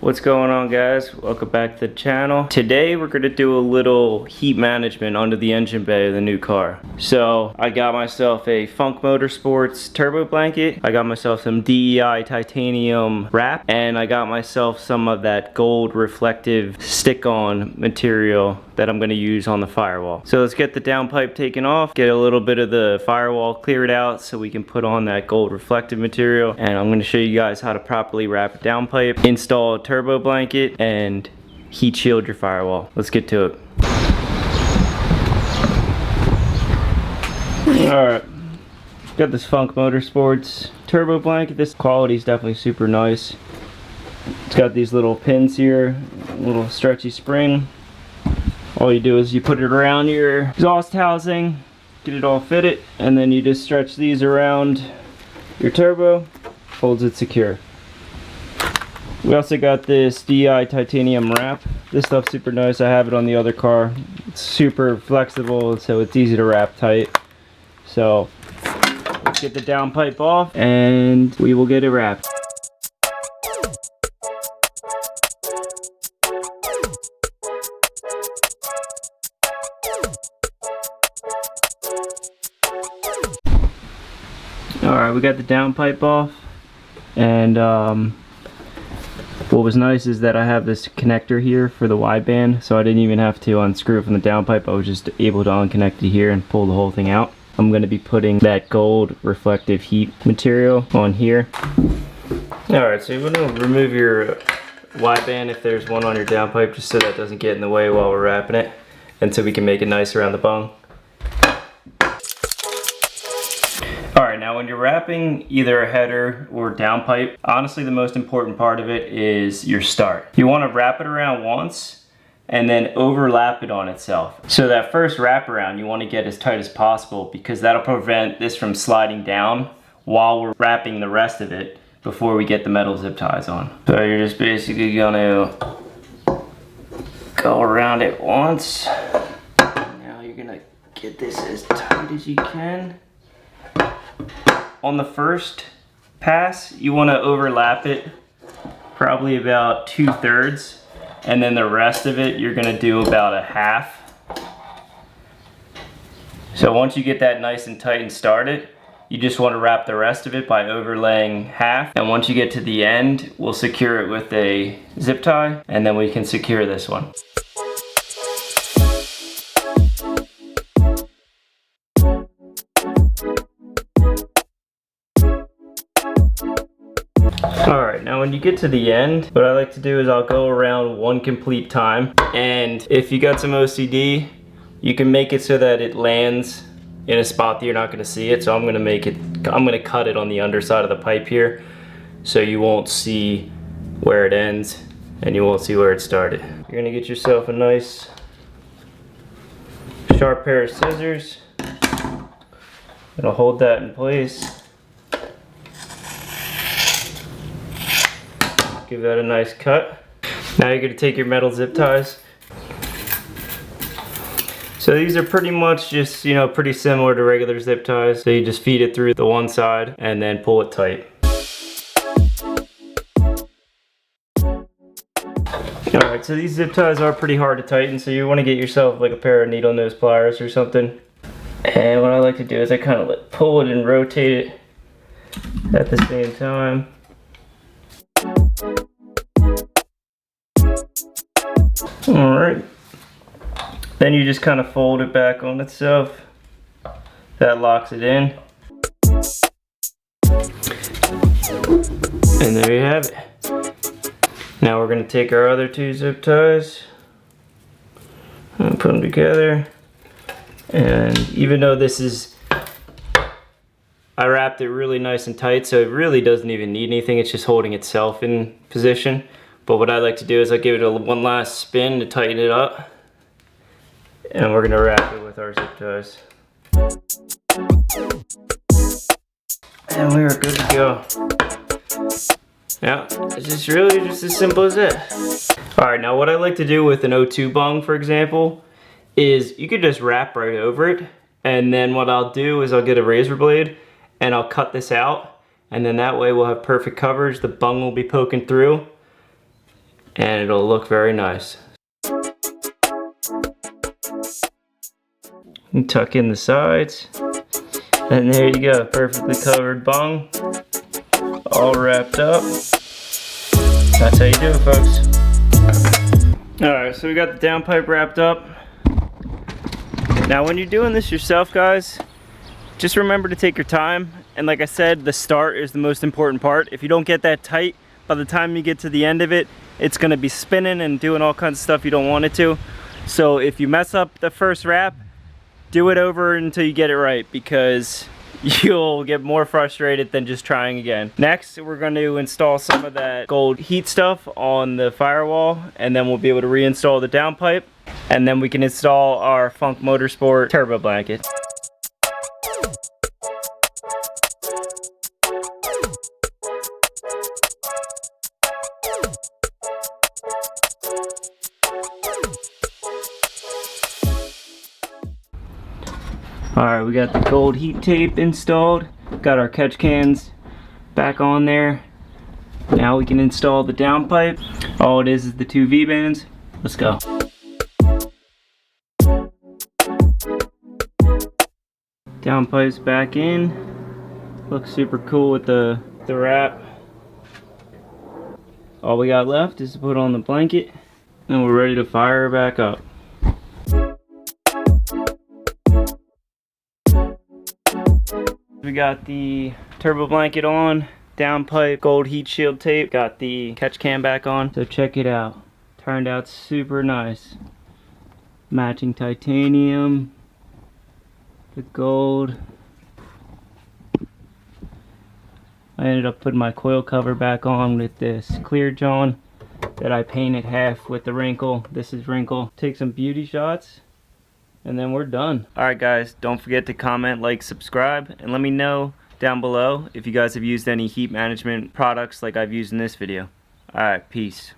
What's going on, guys? Welcome back to the channel. Today we're going to do a little heat management under the engine bay of the new car. So I got myself a Funk Motorsports turbo blanket, I got myself some DEI titanium wrap, and I got myself some of that gold reflective stick-on material that I'm going to use on the Firewall. So let's get the downpipe taken off, get a little bit of the Firewall cleared out so we can put on that gold reflective material, and I'm going to show you guys how to properly wrap a downpipe, install a turbo blanket, and heat shield your Firewall. Let's get to it. Alright, got this Funk Motorsports turbo blanket. This quality is definitely super nice. It's got these little pins here, a little stretchy spring. All you do is you put it around your exhaust housing, get it all fitted, and then you just stretch these around your turbo, holds it secure. We also got this DEI titanium wrap. This stuff's super nice. I have it on the other car. It's super flexible, so it's easy to wrap tight. So let's get the downpipe off and we will get it wrapped. Alright, we got the downpipe off, and what was nice is that I have this connector here for the wideband, so I didn't even have to unscrew it from the downpipe. I was just able to unconnect it here and pull the whole thing out. I'm going to be putting that gold reflective heat material on here. Alright, so you want to remove your wideband if there's one on your downpipe, just so that doesn't get in the way while we're wrapping it, and so we can make it nice around the bung. Alright, now when you're wrapping either a header or downpipe, honestly the most important part of it is your start. You want to wrap it around once and then overlap it on itself. So that first wrap around you want to get as tight as possible, because that'll prevent this from sliding down while we're wrapping the rest of it before we get the metal zip ties on. So you're just basically going to go around it once. Now you're going to get this as tight as you can. On the first pass, you want to overlap it probably about 2/3, and then the rest of it you're going to do about a half. So once you get that nice and tight and started, you just want to wrap the rest of it by overlaying half, and once you get to the end, we'll secure it with a zip tie, and then we can secure this one. Alright, now when you get to the end, what I like to do is I'll go around one complete time, and if you got some OCD, you can make it so that it lands in a spot that you're not going to see it. So I'm going to cut it on the underside of the pipe here, so you won't see where it ends and you won't see where it started. You're going to get yourself a nice sharp pair of scissors. It'll hold that in place. Give that a nice cut. Now you're going to take your metal zip ties. So these are pretty much just, pretty similar to regular zip ties. So you just feed it through the one side and then pull it tight. Alright, so these zip ties are pretty hard to tighten, so you want to get yourself like a pair of needle nose pliers or something. And what I like to do is I kind of pull it and rotate it at the same time. Alright, then you just kind of fold it back on itself. That locks it in. And there you have it. Now we're going to take our other two zip ties and put them together. And even though I wrapped it really nice and tight, so it really doesn't even need anything, it's just holding itself in position. But what I like to do is I give it one last spin to tighten it up, and we're gonna wrap it with our zip ties. And we are good to go. Yeah, it's just really just as simple as that. Alright, now what I like to do with an O2 bung, for example, is you could just wrap right over it, and then what I'll do is I'll get a razor blade and I'll cut this out, and then that way we'll have perfect coverage. The bung will be poking through, and it'll look very nice. And tuck in the sides, and there you go, perfectly covered bung, all wrapped up. That's how you do it, folks. Alright, so we got the downpipe wrapped up. Now when you're doing this yourself, guys, just remember to take your time. And like I said, the start is the most important part. If you don't get that tight, by the time you get to the end of it, it's gonna be spinning and doing all kinds of stuff you don't want it to. So if you mess up the first wrap, do it over until you get it right, because you'll get more frustrated than just trying again. Next, we're going to install some of that gold heat stuff on the firewall, and then we'll be able to reinstall the downpipe, and then we can install our Funk Motorsport turbo blanket. Alright, we got the gold heat tape installed, got our catch cans back on there. Now we can install the downpipe. All it is the two V-bands. Let's go. Downpipe's back in. Looks super cool with the wrap. All we got left is to put on the blanket, and we're ready to fire her back up. We got the turbo blanket on, downpipe, gold heat shield tape, got the catch cam back on. So check it out. Turned out super nice. Matching titanium, the gold. I ended up putting my coil cover back on with this clear John that I painted half with the wrinkle. This is wrinkle. Take some beauty shots, and then we're done. Alright guys, don't forget to comment, like, subscribe, and let me know down below if you guys have used any heat management products like I've used in this video. Alright, peace.